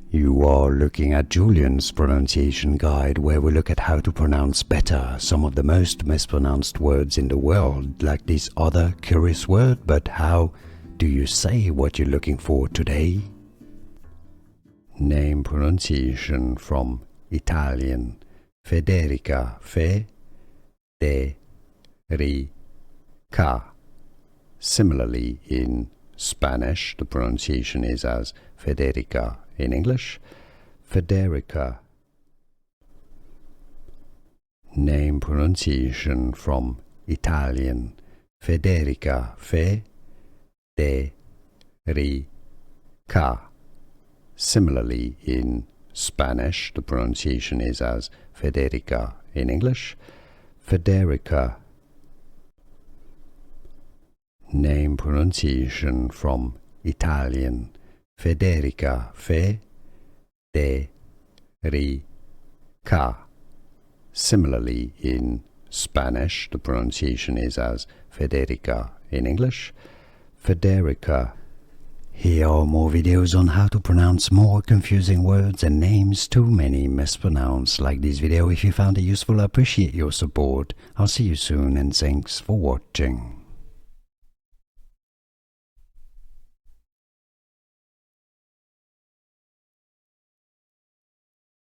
You are looking at Julian's pronunciation guide, where we look at how to pronounce better some of the most mispronounced words in the world, like this other curious word. But how do you say what you're looking for today? Name pronunciation from Italian. Federica, Fe-de-ri-ca. Similarly, in Spanish, the pronunciation is as Federica. In English, Federica. Name pronunciation from Italian. Federica, Fe-de-ri-ca. Similarly, in Spanish, the pronunciation is as Federica. In English, Federica. Name pronunciation from Italian. Federica, Fe-de-ri-ca. Similarly, in Spanish, the pronunciation is as Federica. In English, Federica. Here are more videos on how to pronounce more confusing words and names too many mispronounced. Like this video if you found it useful. I appreciate your support. I'll see you soon and thanks for watching.